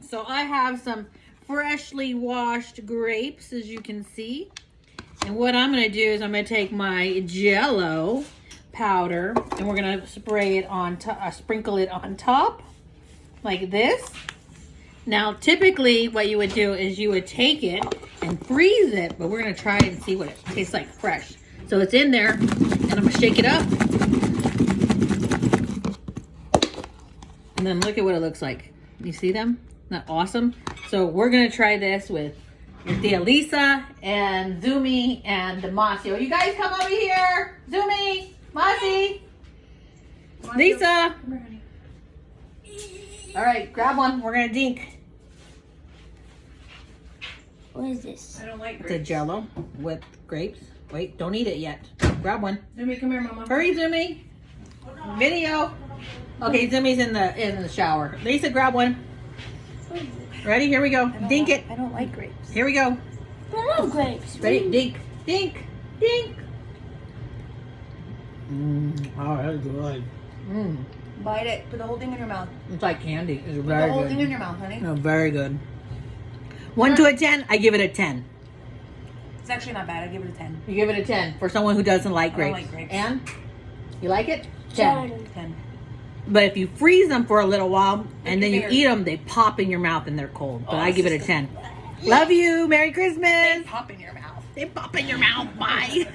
So I have some freshly washed grapes, as you can see. And what I'm going to do is I'm going to take my Jell-O powder and we're going to spray it on sprinkle it on top like this. Now, typically what you would do is you would take it and freeze it, but we're going to try it and see what it tastes like fresh. So it's in there and I'm going to shake it up. And then look at what it looks like. You see them? Isn't that awesome? So we're going to try this with Tia Lisa and Zumi and Demasio. You guys come over here. Zumi, Masi, Lisa. All right, grab one. We're going to dink. What is this? I don't like grapes. It's a Jell-O with grapes. Wait, don't eat it yet. Grab one. Zumi, come here, Mama. Hurry, Zumi. Video. Okay, Zumi's in the shower. Lisa, grab one. Ready? Here we go. Dink it. I don't like grapes. Here we go. I love grapes. Ready? Dink. Dink. Dink. Oh, that's good. Bite it. Put the whole thing in your mouth. It's like candy. It's Put very the whole good. thing in your mouth, honey. No, very good. 1 to a 10, I give it a 10. It's actually not bad. I give it a 10. You give it a 10 for someone who doesn't like I don't grapes. like grapes. And? You like it? 10. 10. But if you freeze them for a little while and then you your eat them, they pop in your mouth and they're cold. But Oh, I give it a that's 10. Love you. Merry Christmas. They pop in your mouth. They pop in your mouth. Bye.